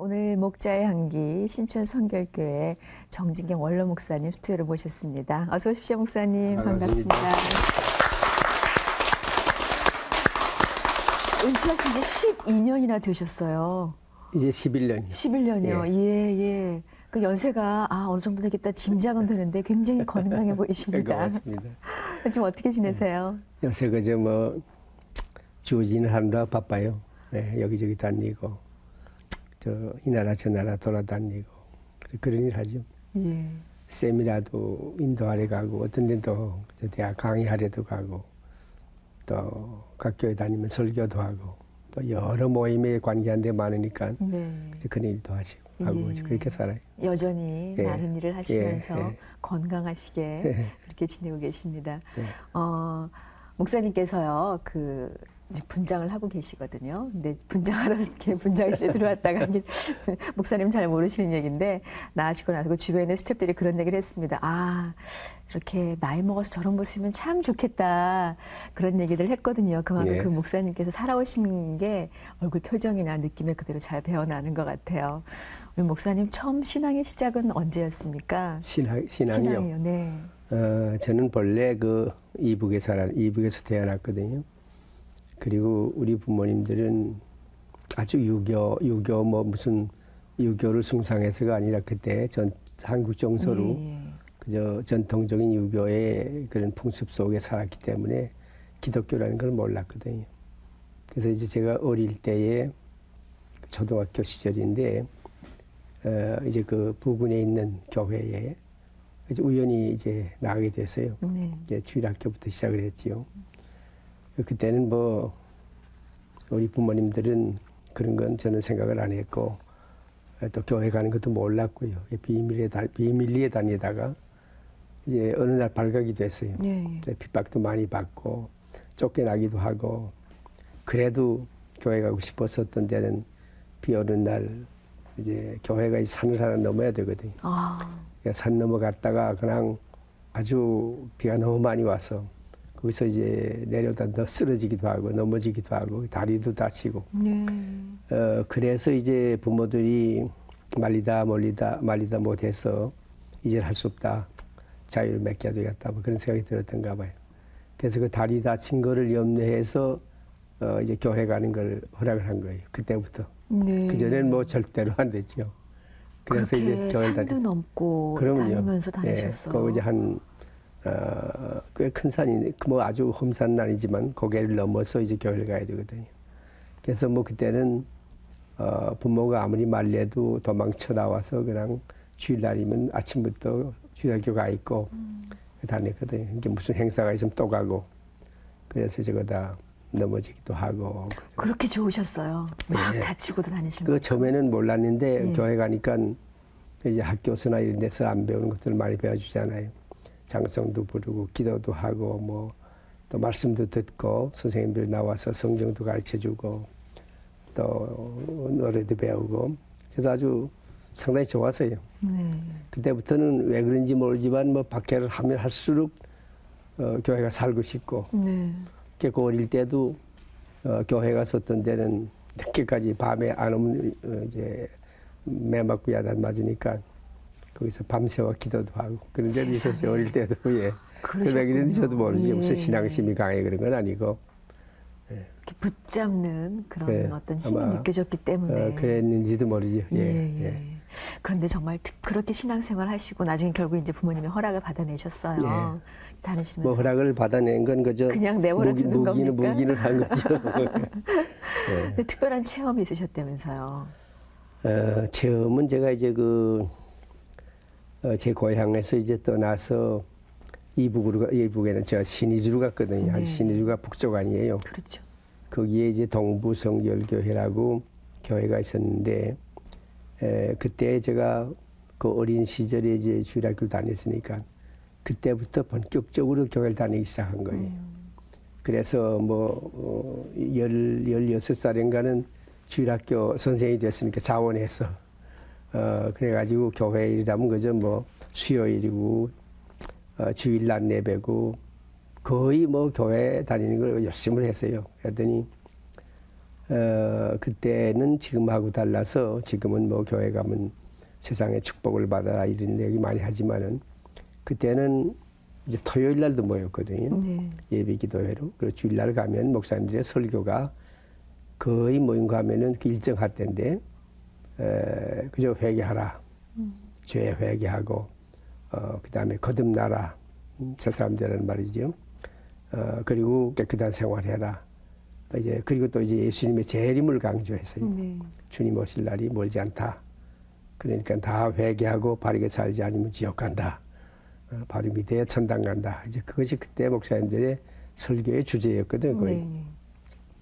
오늘 목자의 향기 신촌 성결교회 정진경 원로 목사님 스튜디오로 모셨습니다. 어서 오십시오, 목사님. 반갑습니다. 은퇴하신 지 12년이나 되셨어요. 이제 11년. 11년이요. 예. 그 연세가 어느 정도 되겠다 짐작은 되는데 굉장히 건강해 보이십니다. 고맙습니다. 지금 어떻게 지내세요? 요새 그저 뭐 주어지는 하느라 바빠요. 네, 여기저기 다니고 이 나라 저 나라 돌아다니고 그런 일 하죠. 예. 세미나도 인도하러 가고 어떤 데는 또 대학 강의하러도 가고 또 각 교회 다니면 설교도 하고 또 여러 모임에 관계한 데 많으니까 네. 그런 일도 하고 그렇게 살아요. 여전히 예. 많은 일을 하시면서 예. 건강하시게 그렇게 지내고 계십니다. 목사님께서요, 이제 분장을 하고 계시거든요. 근데 분장하러 이렇게 분장실에 들어왔다가 목사님 잘 모르시는 얘기인데 나아지고 나서 그 주변에 스태프들이 그런 얘기를 했습니다. 이렇게 나이 먹어서 저런 모습이면 참 좋겠다. 그런 얘기를 했거든요. 그만큼 그 목사님께서 살아오신 게 얼굴 표정이나 느낌에 그대로 잘 배어나는 것 같아요. 우리 목사님 처음 신앙의 시작은 언제였습니까? 신앙이요? 네. 저는 본래 이북에서 태어났거든요. 그리고 우리 부모님들은 아주 유교 무슨 유교를 숭상해서가 아니라 그때 한국 정서로 그저 전통적인 유교의 그런 풍습 속에 살았기 때문에 기독교라는 걸 몰랐거든요. 그래서 이제 제가 어릴 때에 초등학교 시절인데 이제 그 부근에 있는 교회에 이제 우연히 이제 나가게 됐어요. 이제 주일학교부터 시작을 했지요. 그때는 뭐 우리 부모님들은 그런 건 저는 생각을 안 했고 또 교회 가는 것도 몰랐고요. 비밀리에 다니다가 이제 어느 날 발각이 됐어요. 핍박도 많이 받고 쫓겨나기도 하고 그래도 교회 가고 싶었었던 데는 비 오는 날 이제 교회가 이 산을 하나 넘어야 되거든요. 산 넘어갔다가 그냥 아주 비가 너무 많이 와서 거기서 이제 내려다 쓰러지기도 하고 넘어지기도 하고 다리도 다치고 그래서 이제 부모들이 말리다 못해서 이제 할 수 없다. 자유를 맡겨야 되겠다. 뭐 그런 생각이 들었던가 봐요. 그래서 그 다리 다친 거를 염려해서 이제 교회 가는 걸 허락을 한 거예요. 그때부터. 그전에는 뭐 절대로 안 됐죠. 그래서 이제 교회 산도 넘고 다니면서 다니셨어요. 거기 이제 꽤 큰 산이 뭐 아주 험산은 아니지만 고개를 넘어서 이제 교회를 가야 되거든요. 그래서 뭐 그때는 부모가 아무리 말려도 도망쳐 나와서 그냥 주일날이면 아침부터 주일학교 가 있고 다녔거든요. 이게 무슨 행사가 있으면 또 가고 그래서 저거 다 넘어지기도 하고. 그렇게 좋으셨어요. 막 다치고도 다니시는 그 처음에는 몰랐는데 교회 가니까 이제 학교서나 이런 데서 안 배우는 것들을 많이 배워주잖아요. 장성도 부르고 기도도 하고 뭐 또 말씀도 듣고 선생님들 나와서 성경도 가르쳐주고 또 노래도 배우고 그래서 아주 상당히 좋았어요. 그때부터는 왜 그런지 모르지만 뭐 박해를 하면 할수록 교회가 살고 싶고 그 어릴 때도 교회 갔었던 데는 늦게까지 밤에 안 오면 이제 매 맞고 야단 맞으니까 거기서 밤새워 기도도 하고 그런 데도 있었어요. 어릴 때도. 왜 그런지 저도 모르지. 무슨 신앙심이 강해 그런 건 아니고. 붙잡는 그런 어떤 힘이 느껴졌기 때문에. 그랬는지도 모르죠. 그런데 정말 그렇게 신앙생활 하시고 나중에 결국 이제 부모님의 허락을 받아내셨어요. 다니시면서. 뭐 허락을 받아낸 건 그저 그냥 내버려 두는 겁니까? 무기는 한 거죠. 근데 특별한 체험이 있으셨다면서요. 체험은 제가 이제 제 고향에서 이제 떠나서 이북에는 제가 신의주로 갔거든요. 신의주가 북쪽 아니에요. 그렇죠. 거기에 이제 동부성결교회라고 교회가 있었는데 그때 제가 그 어린 시절에 이제 주일학교를 다녔으니까 그때부터 본격적으로 교회를 다니기 시작한 거예요. 그래서 뭐 16살인가는 주일학교 선생님이 됐으니까 자원해서 그래가지고 교회 일이라면 그저 뭐 수요일이고 주일날 예배고 거의 뭐 교회 다니는 걸 열심히 했어요. 그랬더니 그때는 지금하고 달라서 지금은 뭐 교회 가면 세상의 축복을 받아 이런 얘기 많이 하지만은 그때는 이제 토요일 날도 모였거든요. 네. 예배 기도회로. 그리고 주일날 가면 목사님들의 설교가 거의 모임 가면은 그 일정할 때인데 그저 회개하라. 죄 회개하고 그다음에 거듭나라. 저 사람들은 말이죠. 그리고 깨끗한 생활해라. 이제 그리고 또 이제 예수님의 재림을 강조했어요. 네. 주님 오실 날이 멀지 않다. 그러니까 다 회개하고 바르게 살지 않으면 지옥 간다. 바로 밑에 천당 간다. 이제 그것이 그때 목사님들의 설교의 주제였거든. 거의. 네.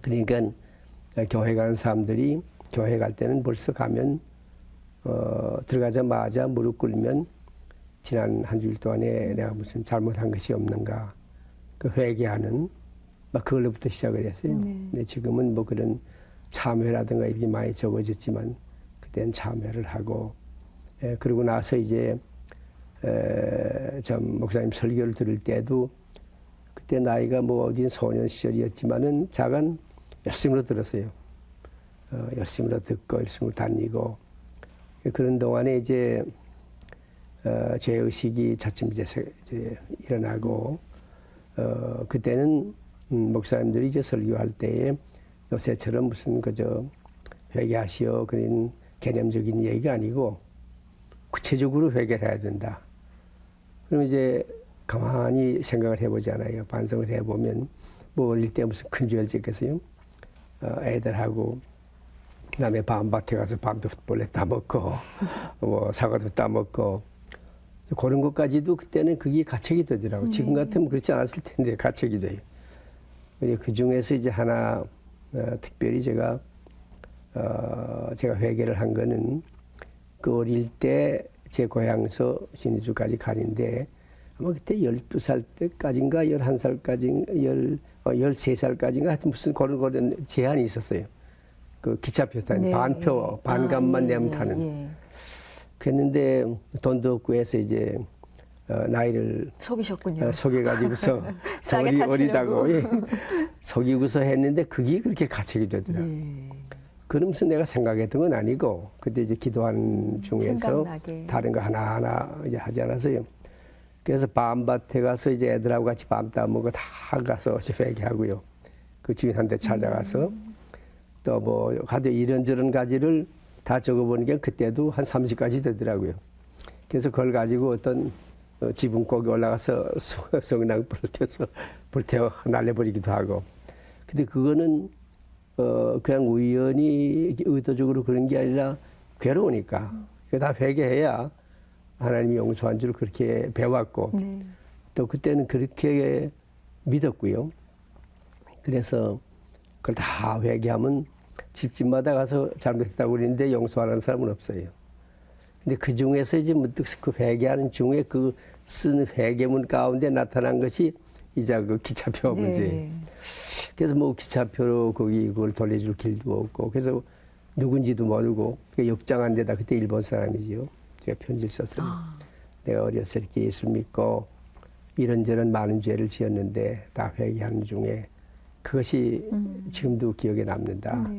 그러니까 교회 가는 사람들이 교회 갈 때는 벌써 가면 들어가자마자 무릎 꿇으면 지난 한 주일 동안에 내가 무슨 잘못한 것이 없는가 그 회개하는 막 그걸로부터 시작을 했어요. 근데 지금은 뭐 그런 참회라든가 이렇게 많이 적어졌지만 그때는 참회를 하고 그러고 나서 이제 참 목사님 설교를 들을 때도 그때 나이가 뭐 어딘 소년 시절이었지만은 자간 열심으로 들었어요. 열심으로 듣고 열심으로 다니고 그런 동안에 이제 죄의식이 차츰 이제 일어나고 그때는 목사님들이 이제 설교할 때에 요새처럼 무슨 그저 회개하시오 그런 개념적인 얘기가 아니고 구체적으로 회개를 해야 된다. 그럼 이제 가만히 생각을 해보잖아요. 반성을 해보면 뭐 어릴 때 무슨 큰 죄를 짓겠어요? 애들하고 그다음에 밤밭에 가서 밤도 벌레 따먹고 뭐 사과도 따먹고 그런 것까지도 그때는 그게 가책이 되더라고요. 지금 같으면 그렇지 않았을 텐데 가책이 돼요. 그 중에서 이제 하나 특별히 제가 회개를 한 거는 그 어릴 때 제 고향에서 신의주까지 가는데 아마 그때 12살 때까지인가 11살까지 13살까지인가 하여튼 무슨 그런 제한이 있었어요. 그 기차표 타는 네. 반표 반값만 내면 타는. 그랬는데 돈도 없고 해서 이제 나이를 속이셨군요. 속여가지고서 싸게 어리, 타시려고. 어리다고 예. 속이고서 했는데 그게 그렇게 가책이 되더라고요. 그러면서 내가 생각했던 건 아니고 그때 이제 기도하는 중에서 생각나게. 다른 거 하나하나 이제 하지 않았어요. 그래서 밤밭에 가서 이제 애들하고 같이 밤 따먹고 다 가서 회개하고요. 그 주인한테 찾아가서 또 뭐 가도 이런저런 가지를 다 적어보니까 그때도 한 30가지 되더라고요. 그래서 그걸 가지고 어떤 지붕 꼭에 올라가서 성당 불을 켜서 불태워 날려버리기도 하고. 근데 그거는 그냥 우연히 의도적으로 그런 게 아니라 괴로우니까. 이거 다 회개해야 하나님이 용서한 줄 그렇게 배웠고. 또 그때는 그렇게 믿었고요. 그래서 그걸 다 회개하면 집집마다 가서 잘못했다고 그러는데 용서하는 사람은 없어요. 근데 그 중에서 이제 문득 그 회개하는 중에 그 쓴 회개문 가운데 나타난 것이 이제 그 기차표 문제. 그래서 뭐 기차표로 거기 그걸 돌려줄 길도 없고 그래서 누군지도 모르고 역장한 데다 그때 일본 사람이지요. 제가 편지를 썼어요. 내가 어려서 이렇게 예수 믿고 이런저런 많은 죄를 지었는데 다 회개하는 중에 그것이 지금도 기억에 남는다.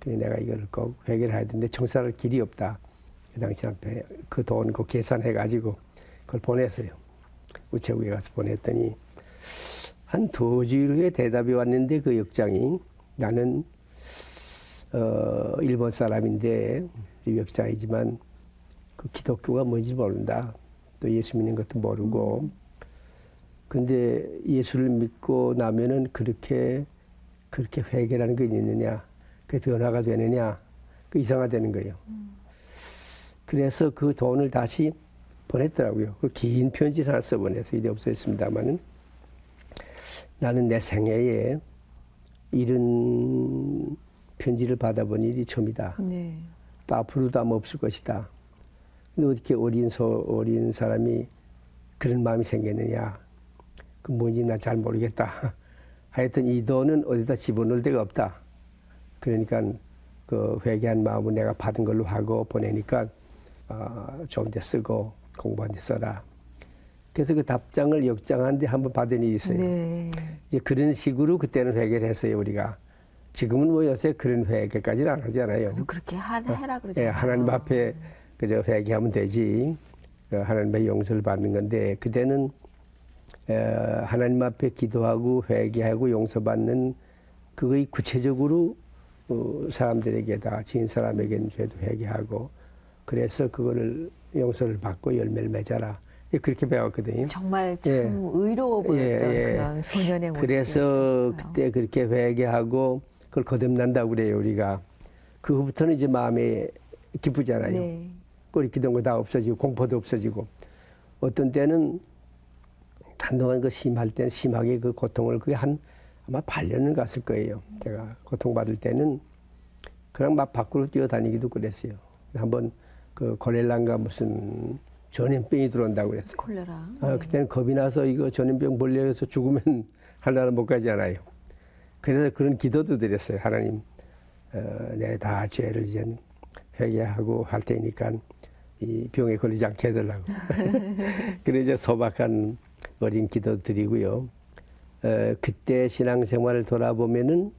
그래서 내가 이걸 꼭 회개를 해야 되는데 청산할 길이 없다. 그 당신한테 그 돈 그 계산해가지고 그걸 보냈어요. 우체국에 가서 보냈더니 한 2주일 후에 대답이 왔는데 그 역장이 나는 일본 사람인데 역장이지만 그 기독교가 뭔지 모른다. 또 예수 믿는 것도 모르고 근데 예수를 믿고 나면은 그렇게 회개라는 게 있느냐, 그 변화가 되느냐, 그 이상하다는 거예요. 그래서 그 돈을 다시 보냈더라고요. 그 긴 편지를 하나 써보내서 이제 없어졌습니다만은 나는 내 생애에 이런 편지를 받아본 일이 처음이다. 또 앞으로도 아마 없을 것이다. 근데 어떻게 어린 사람이 그런 마음이 생겼느냐. 그 뭔지 나 잘 모르겠다. 하여튼 이 돈은 어디다 집어넣을 데가 없다. 그러니까 그 회개한 마음은 내가 받은 걸로 하고 보내니까 좋은 데 쓰고 공부한 데 써라. 그래서 그 답장을 역장한 데 한번 받은 일이 있어요. 이제 그런 식으로 그때는 회개를 했어요, 우리가. 지금은 뭐 요새 그런 회개까지는 안 하잖아요. 그렇게 해라 예, 그러잖아요. 하나님 앞에 그저 회개하면 되지. 하나님의 용서를 받는 건데 그때는 하나님 앞에 기도하고 회개하고 용서받는 그의 구체적으로 사람들에게다 지은 사람에게는 죄도 회개하고 그래서 그거를 용서를 받고 열매를 맺어라. 그렇게 배웠거든요. 정말 참 예. 의로워 보였던 예. 그런 소년의 모습이. 그래서 그때 그렇게 회개하고 그걸 거듭난다고 그래요, 우리가. 그 후부터는 이제 마음에 기쁘잖아요. 네. 꼬리끼던 거 다 없어지고 공포도 없어지고 어떤 때는 한동안 그 심할 때는 심하게 그 고통을 그게 아마 8년은 갔을 거예요. 제가 고통받을 때는 그냥 막 밖으로 뛰어다니기도 그랬어요. 한번 그 콜레라인가 무슨 전염병이 들어온다고 그랬어요. 콜레라. 그때는 겁이 나서 이거 전염병 벌레에서 죽으면 하나는 못 가잖아요. 그래서 그런 기도도 드렸어요. 하나님, 내 다 죄를 이제 회개하고 할 테니까 이 병에 걸리지 않게 해달라고. 그래서 소박한 어린 기도 드리고요. 그때 신앙생활을 돌아보면은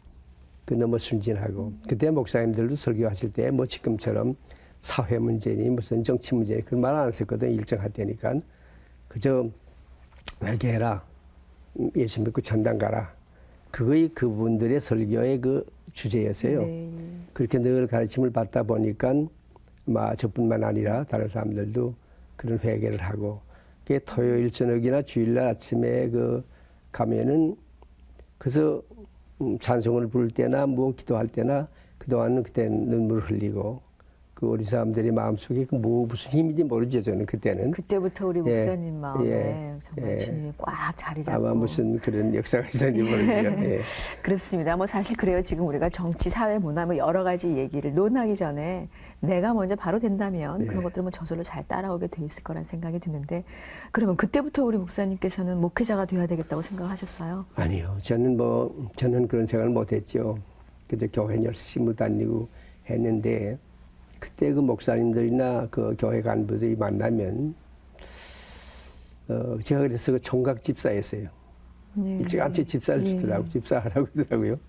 그 너무 순진하고 그때 목사님들도 설교하실 때 뭐 지금처럼 사회 문제니 무슨 정치 문제니 그런 말 안 했었거든. 일정할 때니까 그저 회개해라, 예수 믿고 천당 가라. 그거의 그분들의 설교의 그 주제였어요. 네. 그렇게 늘 가르침을 받다 보니까 아마 저뿐만 아니라 다른 사람들도 그런 회개를 하고 그게 토요일 저녁이나 주일날 아침에 그 가면은 그래서 찬송을 부를 때나 뭐 기도할 때나 그동안은 그때 눈물을 흘리고 그 우리 사람들이 마음속에 그 뭐 무슨 힘인지 모르죠. 저는 그때는. 그때부터 우리 예. 목사님 마음에 예. 정말 예. 주님이 꽉 자리 잡고. 아마 무슨 그런 역사가 있었는지 모르죠. 예. 그렇습니다. 뭐 사실 그래요. 지금 우리가 정치, 사회, 문화 뭐 여러 가지 얘기를 논하기 전에 내가 먼저 바로 된다면 그런 것들은 뭐 저절로 잘 따라오게 돼 있을 거란 생각이 드는데 그러면 그때부터 우리 목사님께서는 목회자가 돼야 되겠다고 생각하셨어요? 아니요. 저는 그런 생각을 못했죠. 그저 교회 열심히 다니고 했는데 그때 그 목사님들이나 그 교회 간부들이 만나면 제가 그래서 그 총각 집사였어요. 네. 일찌감치 집사를 주더라고. 집사하라고 그러더라고요.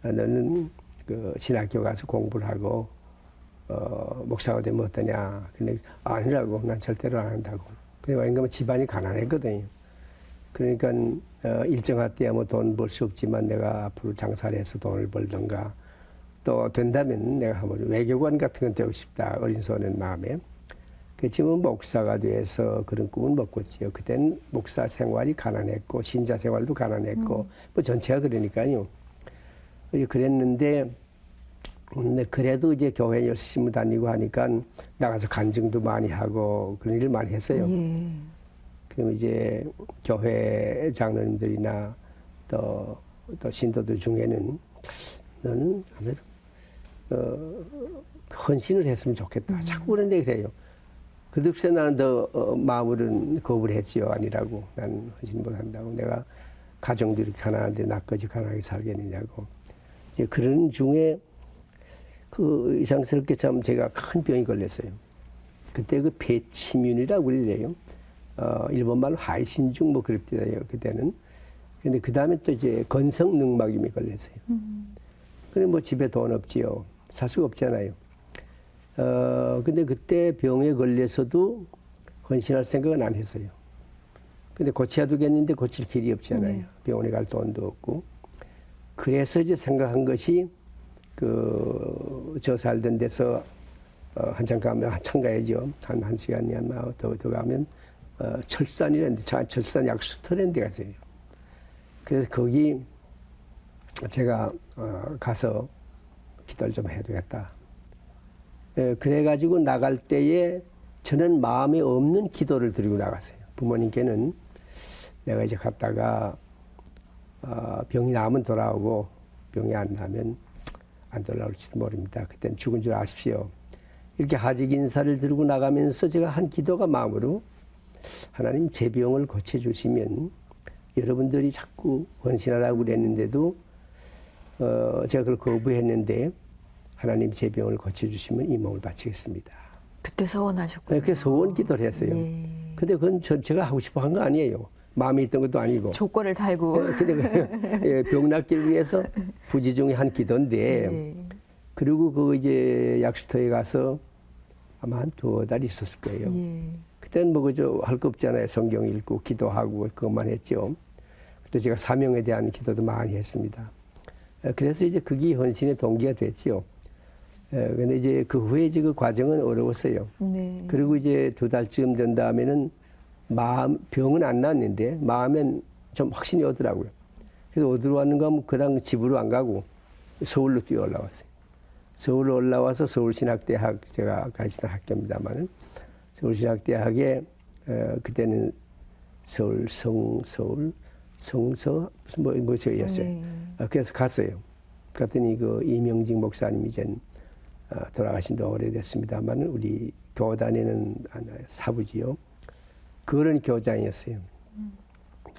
너는 그 신학교 가서 공부를 하고 목사가 되면 어떠냐. 근데 아니라고. 난 절대로 안 한다고. 근데 왜냐면 집안이 가난했거든요. 그러니까 일정할 때야 뭐 돈 벌 수 없지만 내가 앞으로 장사를 해서 돈을 벌던가 또 된다면 내가 한번 외교관 같은 건 되고 싶다. 어린 소년 마음에. 그렇지만 목사가 돼서 그런 꿈은 못 꿨지요. 그때는 목사 생활이 가난했고 신자 생활도 가난했고 뭐 전체가 그러니까요. 그랬는데 근데 그래도 이제 교회 열심히 다니고 하니까 나가서 간증도 많이 하고 그런 일을 많이 했어요. 예. 그럼 이제 교회 장로님들이나 또 신도들 중에는 너는 아무래도 헌신을 했으면 좋겠다. 자꾸 그런 얘기를 해요. 그득세 나는 더 마음으로는 거부를 했지요. 아니라고. 나는 헌신 못 한다고. 내가 가정도 이렇게 가난한데 나까지 가난하게 살겠느냐고. 이제 그런 중에 그 이상스럽게 참 제가 큰 병이 걸렸어요. 그때 그 폐치윤이라고 그러래요. 일본말로 하이신중 뭐 그랬대요. 그때는. 근데 그 다음에 또 이제 건성능막염이 걸렸어요. 그래 뭐 집에 돈 없지요. 살 수가 없잖아요. 근데 그때 병에 걸려서도 헌신할 생각은 안 했어야 근데 고쳐야 되겠는데 고칠 길이 없잖아요. 병원에 갈 돈도 없고. 그래서 이제 생각한 것이 저 살던 데서 한참 가면 한참 가야죠. 한 시간이 아마 더 가면 철산이라는데 철산 약수터라는 데가 있어요. 그래서 거기 제가 가서 기도를 좀 해야 되겠다. 그래가지고 나갈 때에 저는 마음에 없는 기도를 드리고 나갔어요. 부모님께는 내가 이제 갔다가 병이 나면 돌아오고 병이 안 나면 안 돌아올지도 모릅니다. 그때는 죽은 줄 아십시오. 이렇게 하직 인사를 들고 나가면서 제가 한 기도가 마음으로 하나님 제 병을 고쳐주시면 여러분들이 자꾸 헌신하라고 그랬는데도 제가 그걸 거부했는데 하나님 제 병을 고쳐주시면 이 몸을 바치겠습니다. 그때 서원하셨군요. 그래서 소원 기도를 했어요. 예. 근데 그건 제가 하고 싶어 한 거 아니에요. 마음이 있던 것도 아니고. 조건을 달고. 근데 예, 병 낫기를 위해서 부지 중에 한 기도인데 예. 그리고 그 이제 약수터에 가서 아마 한 2달 있었을 거예요. 예. 그때는 뭐 그저 할 거 없잖아요. 성경 읽고 기도하고 그것만 했죠. 또 제가 사명에 대한 기도도 많이 했습니다. 그래서 이제 그게 헌신의 동기가 됐지요. 근데 이제 그 후에 이제 그 과정은 어려웠어요. 네. 그리고 이제 2달쯤 된 다음에는 병은 안 났는데 마음엔 좀 확신이 오더라고요. 그래서 어디로 왔는가 하면 그당 집으로 안 가고 서울로 뛰어 올라왔어요. 서울로 올라와서 서울신학대학, 제가 가르치던 학교입니다만은 서울신학대학에 그때는 성서 무슨 뭐 저였어요. 네. 그래서 갔어요. 갔더니 그 이명직 목사님이 이제 돌아가신 지 오래됐습니다만 우리 교단에는 사부지요. 그런 교장이었어요.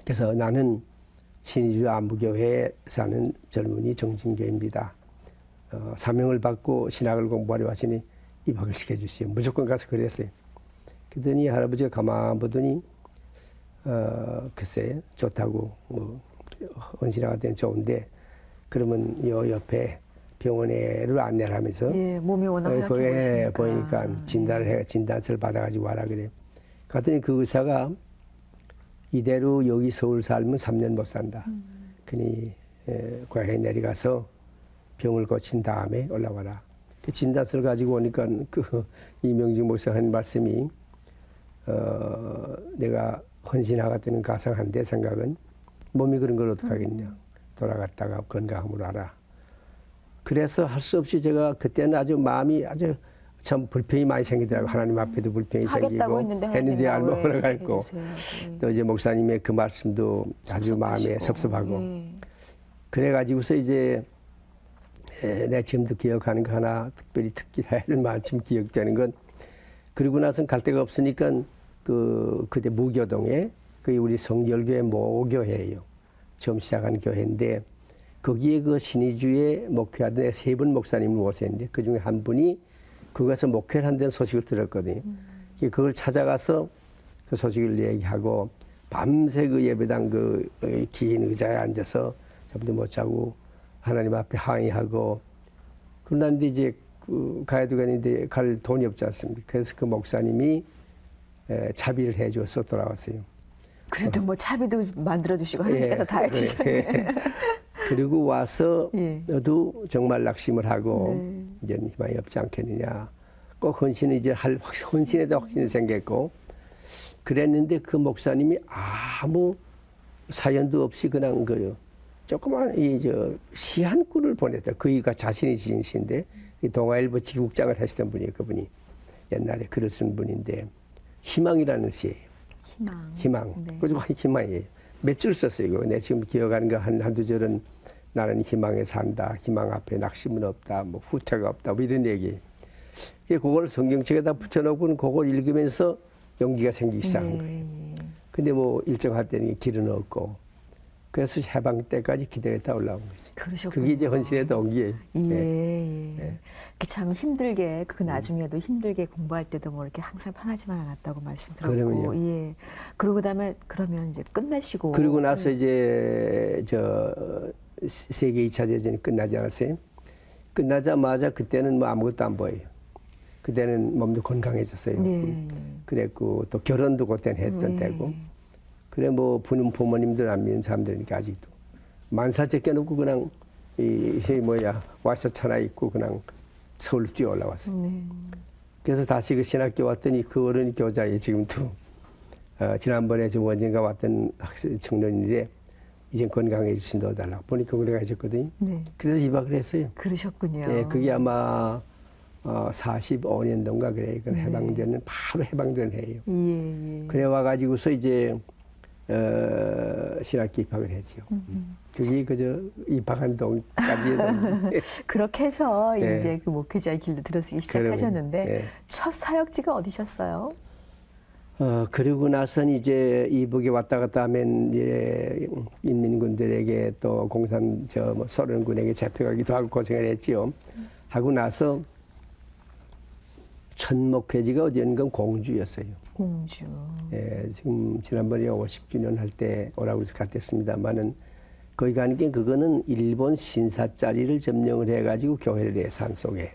그래서 나는 신의주 안부교회에 사는 젊은이 정진교입니다. 사명을 받고 신학을 공부하려 하시니 입학을 시켜주세요. 무조건 가서 그랬어요. 그러더니 할아버지가 가만 보더니 글쎄 좋다고 뭐 헌신하가 되면 좋은데 그러면 요 옆에 병원에를 안내를 하면서 예, 몸이 워낙 거기에 허약해 보이니까 진단서를 받아가지고 와라 그래. 갔더니 그 의사가 이대로 여기 서울 살면 3년 못 산다. 그니 고향에 내려가서 병을 고친 다음에 올라와라. 그 진단서를 가지고 오니까 그 이명직 목사가 한 말씀이 내가 헌신하가 되는 가상한데 생각은 몸이 그런 걸 어떡하겠냐. 돌아갔다가 건강함으로 알아. 그래서 할 수 없이 제가 그때는 아주 마음이 아주 참 불평이 많이 생기더라고요. 하나님 앞에도 불평이 생기고 했는데 알고 걸어갔고 또 이제 목사님의 그 말씀도 아주 마음에 섭섭하고 그래가지고서 이제 내가 지금도 기억하는 거 하나 특별히 해야 될 만큼 기억되는 건 그러고 나서는 갈 데가 없으니까 그때 무교동에 그게 우리 성결교회 모교회예요. 처음 시작한 교회인데 거기에 그 신의주에 목회하던 3분 목사님을 모셨는데 그중에 한 분이 거기서 목회를 한다는 소식을 들었거든요. 그걸 찾아가서 그 소식을 얘기하고 밤새 그 예배당 그 긴 의자에 앉아서 잠도 못 자고 하나님 앞에 항의하고 그런데 이제 가야 되겠는데 갈 돈이 없지 않습니까? 그래서 그 목사님이 차비를 해줘서 돌아왔어요. 그래도 뭐 차비도 만들어 주시고 하나님께서 다 해주셨네. 그리고 와서 예. 너도 정말 낙심을 하고 이제 희망이 없지 않겠느냐. 꼭 헌신을 이제 헌신에도 확신이 생겼고 그랬는데 그 목사님이 아무 사연도 없이 그냥 그 조그만 시 한 꾼을 보냈다. 그이가 자신이 지은 시인데 동아일보 지국장을 하시던 분이 그분이 옛날에 글을 쓴 분인데 희망이라는 시예요. 희망. 네. 그리고 희망이에요. 몇 줄 썼어요. 이거. 내가 지금 기억하는 거 한두 줄은 나는 희망에 산다. 희망 앞에 낙심은 없다. 뭐 후퇴가 없다. 뭐 이런 얘기. 그걸 성경책에다 붙여놓고는 그걸 읽으면서 용기가 생기기 시작한 거예요. 근데 뭐 일정할 때는 길은 없고 그래서 해방 때까지 기다렸다 올라온 거지. 그러셨군요. 그게 이제 헌신의 동기예요. 예. 참 힘들게 그 나중에도 힘들게 공부할 때도 뭐 이렇게 항상 편하지만 않았다고 말씀 들었고, 그러면요. 예. 그러고 그다음에 그러면 이제 끝내시고 그리고 나서 이제 세계 2차 대전이 끝나지 않았어요. 끝나자마자 그때는 뭐 아무것도 안 보여요. 그때는 몸도 건강해졌어요. 네. 그랬고 또 결혼도 그때는 했던 때고. 그래 뭐 부모님들 안 믿는 사람들이니까 아직도 만사 제껴놓고 그냥 와이셔츠 하나 입고 그냥 서울로 뛰어 올라왔어요. 그래서 다시 그 신학교 왔더니 그 어른이 교자예요. 지금도 지난번에 저 원진가 왔던 학생 청년인데 이제 건강해지신 넣어달라고 보니까 건강해졌거든요. 네. 그래서 입학을 했어요. 그러셨군요. 예, 그게 아마 45년도인가 그래요. 그 해방되는 바로 해방된 해예요. 예. 그래 와가지고서 이제 신학교 입학을 했죠. 그게 그저 입학한 동까지 그렇게 해서 네. 이제 그 목회자의 길로 들어서기 시작하셨는데 네. 첫 사역지가 어디셨어요? 그리고 나서는 이제 이북에 왔다 갔다 하면 이제 인민군들에게 또 뭐 소련군에게 잡혀가기도 하고 고생을 했지요. 하고 나서 첫 목회지가 어디였는가 공주였어요. 공주. 예, 지금 지난번에 50주년 할 때 오라고 해서 갔댔습니다만은 거기 가는 게 그거는 일본 신사짜리를 점령을 해가지고 교회를 해 산속에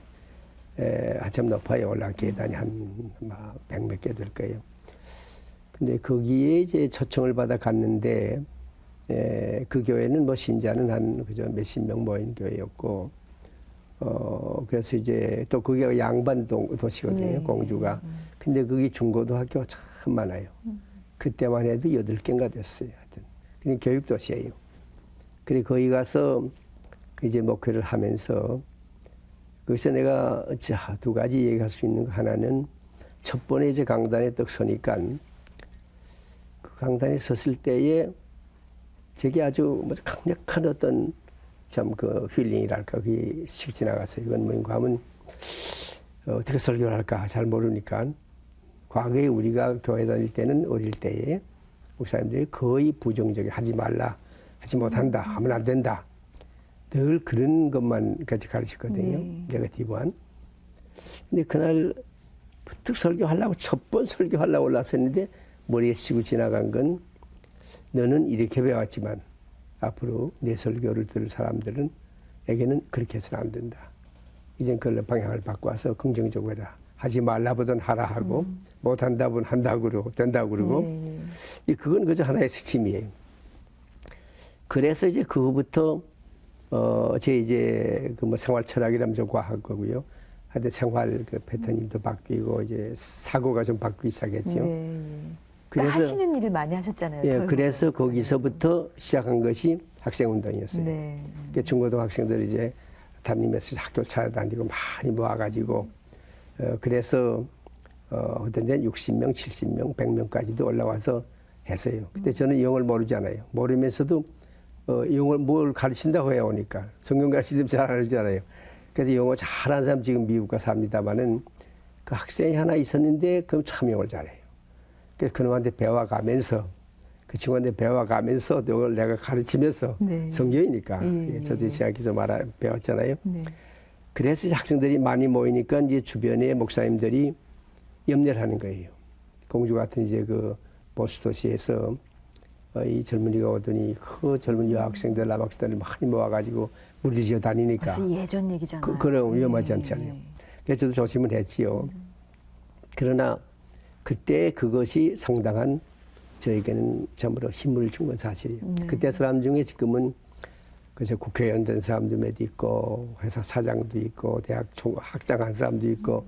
한참 높아요. 올라 계단이 한 100몇 개 될 거예요. 근데 거기에 이제 초청을 받아 갔는데 그 교회는 뭐 신자는 한 그저 몇십 명 모인 교회였고 그래서 이제 또 거기가 양반 도시거든요. 네. 공주가. 근데 거기 중고등학교가 참 많아요. 그때만 해도 8개인가 됐어요. 하여튼. 그냥 교육도시예요. 그래 거기 가서 이제 목회를 하면서 거기서 내가 두 가지 얘기할 수 있는 거 하나는 첫 번에 이제 강단에 딱 서니까 그 강단에 섰을 때에 제게 아주 강력한 어떤 참 그 힐링이랄까 그게 씩 지나갔어요. 이건 뭐인가 하면 어떻게 설교를 할까 잘 모르니까 과거에 우리가 교회 다닐 때는 어릴 때에 목사님들이 거의 부정적이 하지 말라, 하지 못한다, 하면 안 된다. 늘 그런 것만 같이 가르쳤거든요. 네. 네거티브한. 근데 그날 부쩍 설교하려고 첫 번 설교하려고 올라섰는데 머리에 치고 지나간 건 너는 이렇게 배웠지만 앞으로 내 설교를 들을 사람들은 에게는 그렇게 해서는 안 된다. 이젠 그걸로 방향을 바꿔서 긍정적으로 해라. 하지 말라보단 하라 하고 못한다보단 한다고 그러고 된다고 그러고 그건 그저 하나의 스침이에요. 그래서 이제 그거부터 제 이제 그 뭐 생활 철학이라면 좀 과할 거고요. 하여튼 생활 그 패턴도 바뀌고 이제 사고가 좀 바뀌기 시작했죠. 네. 그래서 하시는 일을 많이 하셨잖아요. 예, 결국은. 그래서 거기서부터 시작한 것이 학생운동이었어요. 네. 그러니까 중고등학생들이 이제 담임에서 학교 찾아다니고 많이 모아가지고 그래서 어떤 데는 60명, 70명, 100명까지도 올라와서 했어요. 그때 저는 영어를 모르잖아요. 모르면서도 영어를 뭘 가르친다고 해요, 오니까. 성경 가르치면 잘 알잖아요. 그래서 영어 잘하는 사람 지금 미국 가서 삽니다마는 그 학생이 하나 있었는데 그럼 참 영어를 잘해요. 그래서 그놈한테 배워가면서 그 친구한테 배워가면서 이걸 내가 가르치면서 네. 성경이니까 예. 저도 제가 좀 배웠잖아요. 네. 그래서 학생들이 많이 모이니까 이제 주변에 목사님들이 염려를 하는 거예요. 공주 같은 이제 그 보수 도시에서 이 젊은이가 오더니 그 젊은 여학생들, 남학생들 많이 모아가지고 물리지어 다니니까 벌써 예전 얘기잖아요. 그럼 위험하지 네. 않잖아요. 그래서 저도 조심을 했지요. 그러나 그때 그것이 상당한 저에게는 참으로 힘을 준 건 사실이에요. 네. 그때 사람 중에 지금은 그저 국회의원 된 사람도 몇 있고 회사 사장도 있고 대학 학장한 사람도 있고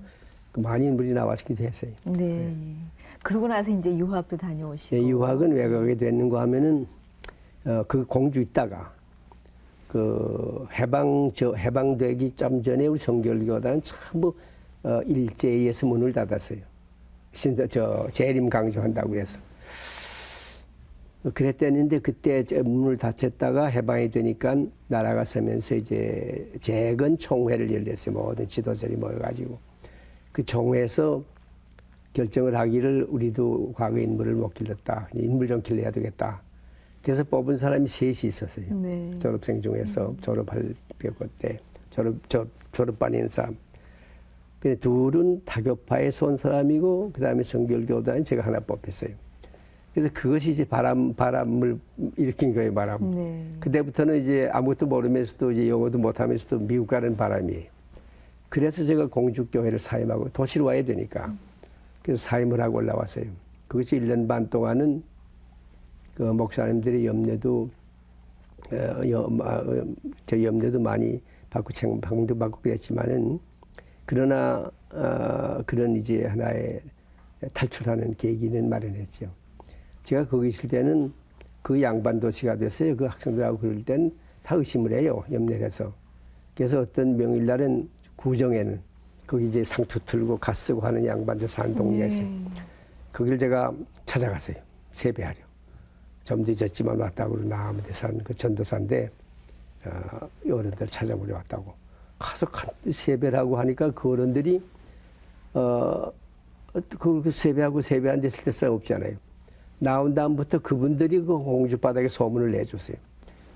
그 많은 인물이 나왔기도 했어요. 네. 그러고 나서 이제 유학도 다녀오시고. 예, 유학은 왜 가게 됐는가 하면은 그 공주 있다가 그 해방되기 좀 전에 우리 성결교단은 전부 일제에서 문을 닫았어요. 재림 강조한다고 그래서. 그랬댔는데 그때 문을 닫혔다가 해방이 되니까 나라가 서면서 이제 재건 총회를 열렸어요. 모든 지도자들이 모여가지고 그 총회에서 결정을 하기를 우리도 과거 인물을 못 길렀다. 인물 좀 길러야 되겠다. 그래서 뽑은 사람이 셋이 있었어요. 네. 졸업생 중에서 졸업할 때 졸업반에 있는 사람. 근데 둘은 다교파에서 온 사람이고 그다음에 성결교단에 제가 하나 뽑혔어요. 그래서 그것이 이제 바람을 일으킨 거예요, 바람. 네. 그때부터는 이제 아무것도 모르면서도 이제 영어도 못하면서도 미국 가는 바람이에요. 그래서 제가 공주교회를 사임하고 도시로 와야 되니까. 그래서 사임을 하고 올라왔어요. 그것이 1년 반 동안은 그 목사님들의 염려도 저 염려도 많이 받고 책방도 받고 그랬지만은 그러나 그런 이제 하나의 탈출하는 계기는 마련했죠. 제가 거기 있을 때는 그 양반 도시가 됐어요. 그 학생들하고 그럴 땐 다 의심을 해요. 염려를 해서. 그래서 어떤 명일날은 구정에는 거기 이제 상투 틀고 가 쓰고 하는 양반들 사는 동네가 있어요. 거길 제가 찾아갔어요. 세배하려. 좀 늦었지만 왔다고 남한테 사는 그 전도사인데 어른들 찾아보려 왔다고. 가서 세배를 하고 하니까 그 어른들이 그 세배하고 세배 안 됐을 때 사람 없지 않아요. 나온 다음부터 그분들이 그 공주 바닥에 소문을 내줬어요.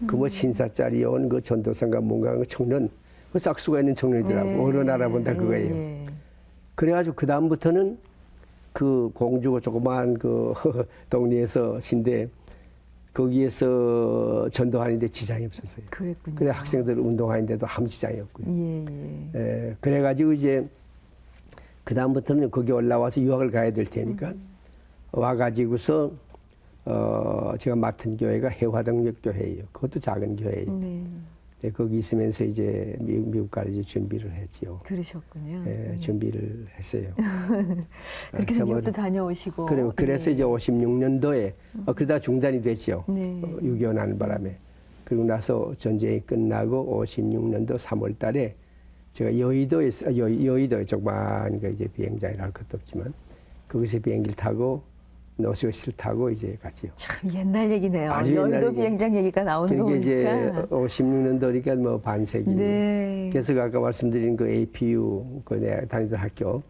그 뭐 신사짜리 온 그 전도사인가 뭔가 그 청년, 그 싹수가 있는 청년이더라고. 어른 알아본다 그거예요. 그래가지고 그 다음부터는 그 공주가 조그마한 그 동네에서 신데 거기에서 전도하는데 지장이 없었어요. 그랬군요. 그래 학생들 운동하는데도 아무 지장이 없고요. 예, 예. 그래가지고 이제 그 다음부터는 거기 올라와서 유학을 가야 될 테니까 와가지고서 제가 맡은 교회가 해화동역교회예요. 그것도 작은 교회예요. 네. 거기 있으면서 이제 미국 가지 준비를 했지요. 그러셨군요. 준비를 했어요. 그렇게 해서 미국도 다녀오시고. 그래서 예. 이제 56년도에 그러다 중단이 됐죠. 네. 6.25 나는 바람에. 그리고 나서 전쟁이 끝나고 56년도 3월 달에 제가 여의도에 조그만 그 이제 비행장이라 할 것도 없지만 거기서 비행기를 타고 노스웨스트를 타고 이제 갔지요. 참 옛날 얘기네요. 아주 여의도 옛날 비행장 얘기가 나오는 거 그러니까 보니까. 이제 56년도니까 뭐 반세기. 네. 그래서 아까 말씀드린 그 APU 그 내가 다니던 학교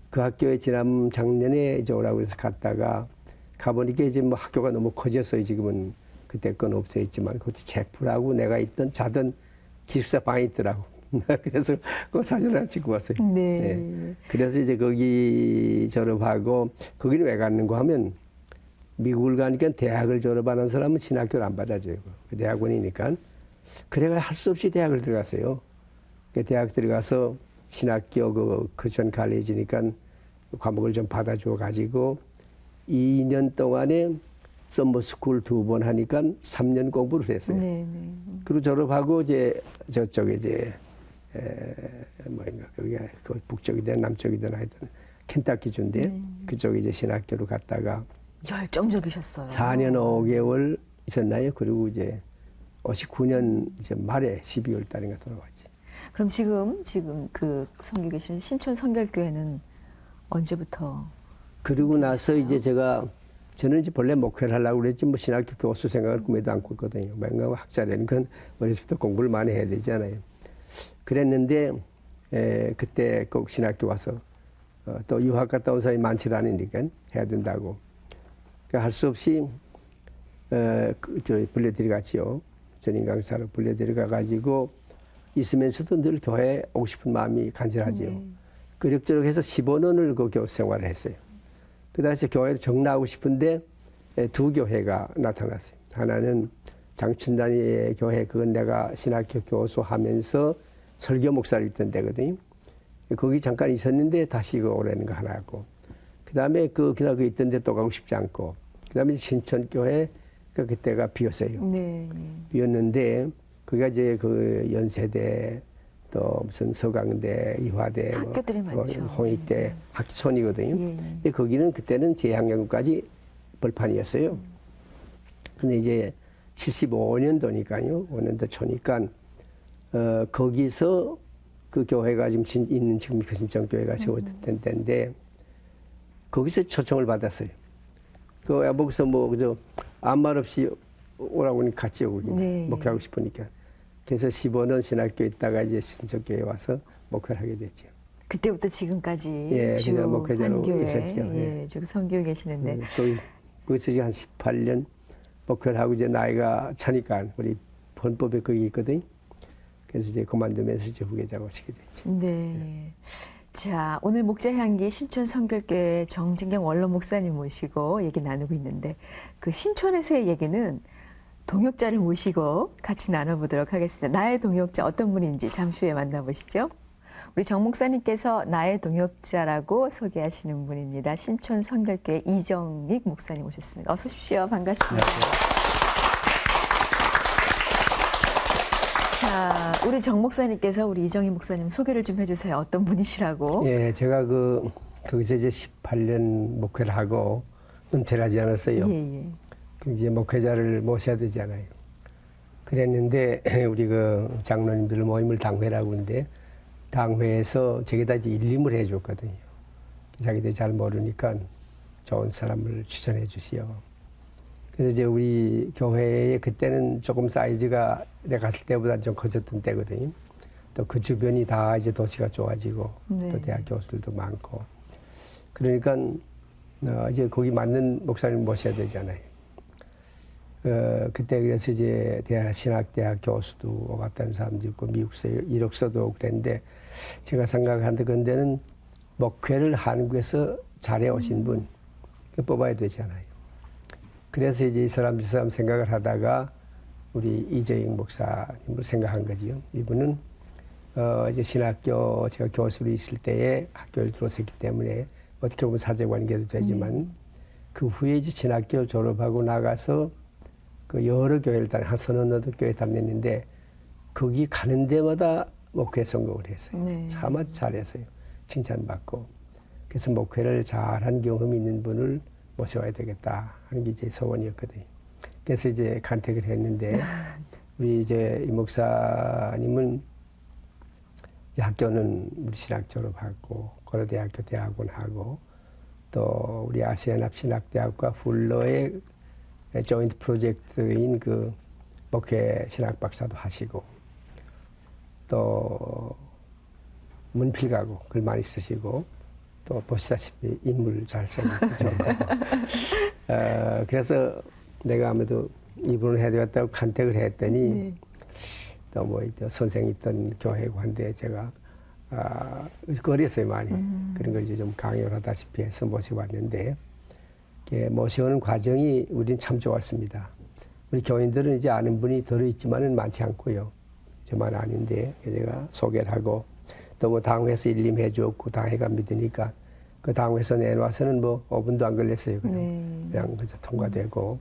그 학교에 지난 작년에 이제 오라고 해서 갔다가 가보니까 이제 뭐 학교가 너무 커져서 지금은 그때 건 없어졌지만 그것도 제프라고 내가 있던 자던 기숙사 방이 있더라고. 그래서 그 사진을 하나 찍고 왔어요. 네. 그래서 이제 거기 졸업하고 거기는 왜 갔는가 하면 미국을 가니까 대학을 졸업하는 사람은 신학교를 안 받아줘요. 그 대학원이니까. 그래가 할 수 없이 대학을 들어갔어요. 그 대학 들어가서 신학교 그 크리스천 칼리지니까 과목을 좀 받아줘 가지고 2년 동안에 썸머스쿨 2번 하니까 3년 공부를 했어요. 네. 그리고 졸업하고 이제 저쪽에 이제 뭐인가 그게 그 북쪽이든 남쪽이든 하여튼 켄타키주인데 그쪽에 이제 신학교로 갔다가 열정적이셨어요. 4년 5개월 있었나요? 그리고 이제 59년 이제 말에 12월 달인가 돌아왔지. 그럼 지금 그 섬기고 계시는 신촌 성결교회는 언제부터? 그러고 나서 이제 저는 이제 본래 목회를 하려고 그랬지 뭐 신학교 교수 생각을 꿈에도 안고 있거든요. 뭔가 학자라는 건 어려서부터 공부를 많이 해야 되잖아요. 그랬는데 그때 꼭 신학교 와서 또 유학 갔다 온 사람이 많지 않으니까 해야 된다고. 그러니까 할 수 없이 불려들어갔지요. 전임 강사로 불려들어가가지고 있으면서도 늘 교회에 오고 싶은 마음이 간절하지요. 그럭저럭 해서 15년을 그 교수 생활을 했어요. 그 당시에 교회로 정나하고 싶은데 두 교회가 나타났어요. 하나는 장춘단의 교회, 그건 내가 신학교 교수 하면서 설교 목사를 있던 데거든요. 거기 잠깐 있었는데 다시 오라는 거 하나고. 그 다음에 그 있던 데 또 가고 싶지 않고. 그 다음에 신천교회, 그때가 비었어요. 네. 비었는데, 그게 이제 그 연세대, 또 무슨 서강대, 이화대, 학교들이 많죠. 홍익대, 학촌이거든요. 예. 근데 거기는 그때는 재학년까지 벌판이었어요. 근데 이제 75년도니까요. 5년도 초니까 거기서 그 교회가 지금 있는 지금 그 신천교회가 세워졌던 때인데 거기서 초청을 받았어요. 그 거기서 뭐 그저 아무 말 없이 오라고 하니 같이 오고 네. 목회하고 싶으니까. 그래서 15년 신학교에 있다가 이제 신천교회에 와서 목회를 하게 됐죠. 그때부터 지금까지 예, 주 그냥 목회자로 한교회 있었죠. 예, 쭉 섬기고 계시는데 거기서 지금 한 18년 목회를 하고 이제 나이가 차니까 우리 헌법에 거기 있거든. 그래서 이제 그만두면서 이제 후계자가 오시게 됐죠. 네. 자, 오늘 목자향기 신촌 성결교회 정진경 원로 목사님 모시고 얘기 나누고 있는데 그 신촌에서의 얘기는 동역자를 모시고 같이 나눠보도록 하겠습니다. 나의 동역자 어떤 분인지 잠시 후에 만나보시죠. 우리 정 목사님께서 나의 동역자라고 소개하시는 분입니다. 신촌 성결교회 이정익 목사님 오셨습니다. 어서 오십시오. 반갑습니다. 자, 우리 정 목사님께서 우리 이정익 목사님 소개를 좀 해주세요. 어떤 분이시라고? 예, 제가 거기서 이제 18년 목회를 하고 은퇴를 하지 않았어요. 예. 이제 목회자를 모셔야 되잖아요. 그랬는데 우리 그 장로님들 모임을 당회라고 하는데 당회에서 제게다 이제 일림을 해줬거든요. 자기들이 잘 모르니까 좋은 사람을 추천해 주시오. 그래서 이제 우리 교회에 그때는 조금 사이즈가 내가 갔을 때보다 좀 커졌던 때거든요. 또 그 주변이 다 이제 도시가 좋아지고 네. 또 대학 교수들도 많고 그러니까 이제 거기 맞는 목사님 모셔야 되잖아요. 그때 그래서 이제 신학대학 교수도 오갔다는 사람도 있고 미국서 이력서도 그랬는데 제가 생각한 데 근데는 목회를 한국에서 잘해 오신 분 뽑아야 되잖아요. 그래서 이제 이 사람 생각을 하다가 우리 이재익 목사님을 생각한 거지요. 이분은 이제 신학교 제가 교수로 있을 때에 학교를 들어섰기 때문에 어떻게 보면 사제관계도 되지만 그 후에 이제 신학교 졸업하고 나가서 그 여러 교회를 한 서너 교회 다녔는데 거기 가는 데마다 목회 성공을 했어요. 네. 참 아주 잘했어요. 칭찬받고. 그래서 목회를 잘한 경험이 있는 분을 모셔와야 되겠다 하는 게 제 소원이었거든요. 그래서 이제 간택을 했는데 우리 이제 이 목사님은 이제 학교는 우리 신학 졸업하고 고려대학교 대학원하고 또 우리 아시아연합신학대학과 훌러의 조인트 프로젝트인 그 목회 신학 박사도 하시고 또 문필가고 글 많이 쓰시고 또 보시다시피 인물 잘생기고 좋고 그래서 내가 아무래도 이분을 해야 되겠다고 간택을 했더니 또 뭐 선생 있던 교회 관대에 제가 거리에서요 많이 그런 걸 이제 좀 강요를 하다시피 해서 모셔왔는데 모셔오는 과정이 우린 참 좋았습니다. 우리 교인들은 이제 아는 분이 들어있지만은 많지 않고요. 저만 아닌데 제가 소개를 하고 또 뭐 당회에서 일림해 줬고 당회가 믿으니까 그 당회에서 내놔서는 뭐 5분도 안 걸렸어요. 그냥 그저 통과되고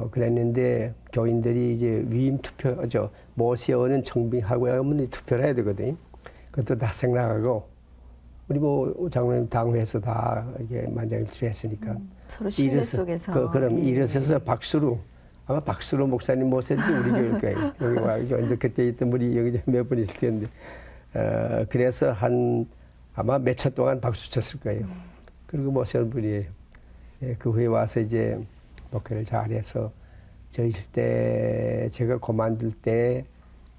그랬는데 교인들이 이제 위임 투표 모셔오는 청빙하고 하면 투표를 해야 되거든요. 그것도 다 생략하고 우리 뭐 장로님 당회에서 다 이게 만장일치했으니까 서로 신뢰 속에서 그럼 일어서서 박수로 아마 박수로 목사님 모셨지 우리 교회일 거예요. 여기 와 이제 그때 있던 우리 여기 몇 분 있을 텐데 그래서 한 아마 몇 초 동안 박수 쳤을 거예요. 그리고 모셔온 분이에요. 그 후에 와서 이제 목회를 잘해서 저희 때 제가 그만둘 때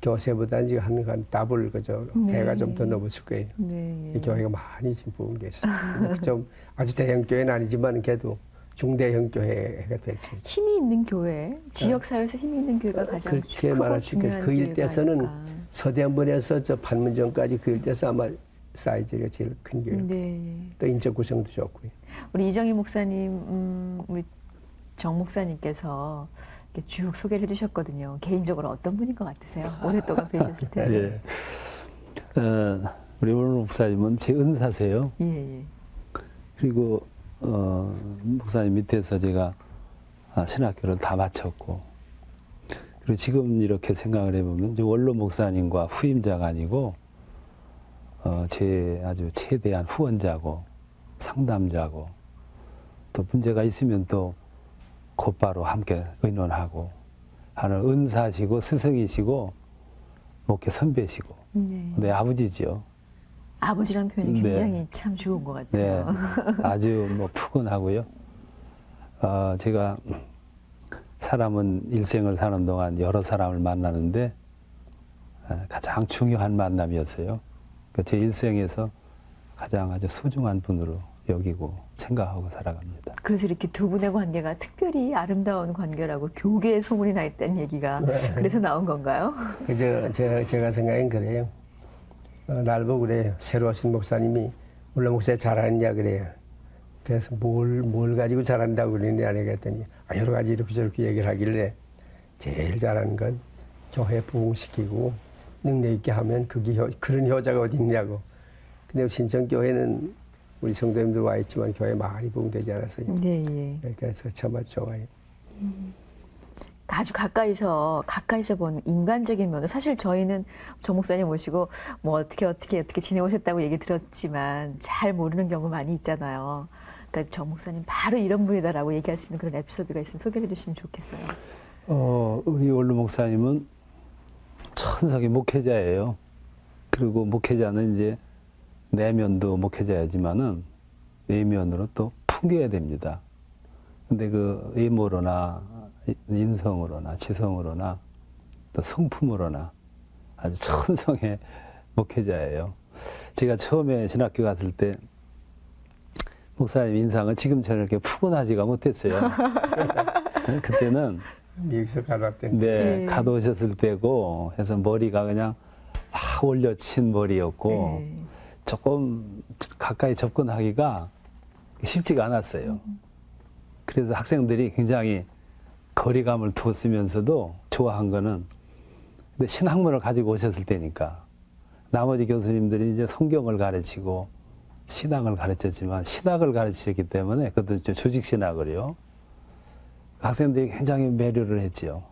교세보다는 지금 한 더블 그죠 배가 좀 더 넘었을 거예요. 이 교회가 많이 지금 부흥돼 있어요. 좀 아주 대형 교회는 아니지만 그래도 중대형 교회가 됐죠. 힘이 있는 교회, 지역 사회에서 힘이 있는 교회가 가장 그렇게 크고 말할 수 있겠어요. 중요한 그 일대에서는 교회가 아닐까. 서대한번에서 저 판문점까지 그 일대에서 아마 사이즈가 제일 큰 교회. 또 인적 구성도 좋고요. 우리 이정희 목사님, 우리 정 목사님께서 이렇게 쭉 소개를 해주셨거든요. 개인적으로 어떤 분인 것 같으세요? 오랫동안 뵈셨을 텐데. 우리 오늘 목사님은 제 은사세요. 예. 그리고 목사님 밑에서 제가 신학교를 다 마쳤고, 그리고 지금 이렇게 생각을 해보면 원로 목사님과 후임자가 아니고 제 아주 최대한 후원자고 상담자고 또 문제가 있으면 또 곧바로 함께 의논하고 하는 은사시고 스승이시고 목회 선배시고 내 아버지지요. 아버지란 표현이 굉장히 참 좋은 것 같아요. 아주 뭐 푸근하고요. 제가 사람은 일생을 사는 동안 여러 사람을 만나는데 가장 중요한 만남이었어요. 제 일생에서 가장 아주 소중한 분으로 여기고 생각하고 살아갑니다. 그래서 이렇게 두 분의 관계가 특별히 아름다운 관계라고 교계에 소문이 나 있다는 얘기가 그래서 나온 건가요? 제가 생각엔 그래요. 날 보고 그래요. 새로 오신 목사님이 물론 목사 잘하느냐 그래요. 그래서 뭘 가지고 잘한다고 그러느냐 그랬더니 여러 가지 이렇게 저렇게 얘기를 하길래 제일 잘하는 건 교회 부흥시키고 능력 있게 하면 그런 효자가 어디 있냐고. 근데 신천교회는 우리 성도님들 와 있지만 교회 많이 부흥되지 않았어요. 네. 그래서 정말 좋아요. 아주 가까이서 본 인간적인 면을 사실 저희는 정 목사님 모시고 뭐 어떻게 지내오셨다고 얘기 들었지만 잘 모르는 경우 많이 있잖아요. 그러니까 정 목사님 바로 이런 분이다라고 얘기할 수 있는 그런 에피소드가 있으면 소개해 주시면 좋겠어요. 우리 원로 목사님은 천석의 목회자예요. 그리고 목회자는 이제 내면도 목회자이지만은 내면으로 또 풍겨야 됩니다. 근데 그 외모로나 인성으로나 지성으로나 또 성품으로나 아주 천성의 목회자예요. 제가 처음에 신학교 갔을 때 목사님 인상은 지금처럼 이렇게 푸근하지가 못했어요. 그때는 미국에서 가봤더니 갔다 오셨을 때고 해서 머리가 그냥 막 올려친 머리였고 조금 가까이 접근하기가 쉽지가 않았어요. 그래서 학생들이 굉장히 거리감을 두었으면서도 좋아한 거는 근데 신학문을 가지고 오셨을 때니까 나머지 교수님들이 이제 성경을 가르치고 신학을 가르쳤지만 신학을 가르치셨기 때문에 그것도 조직 신학을요. 학생들이 굉장히 매료를 했지요.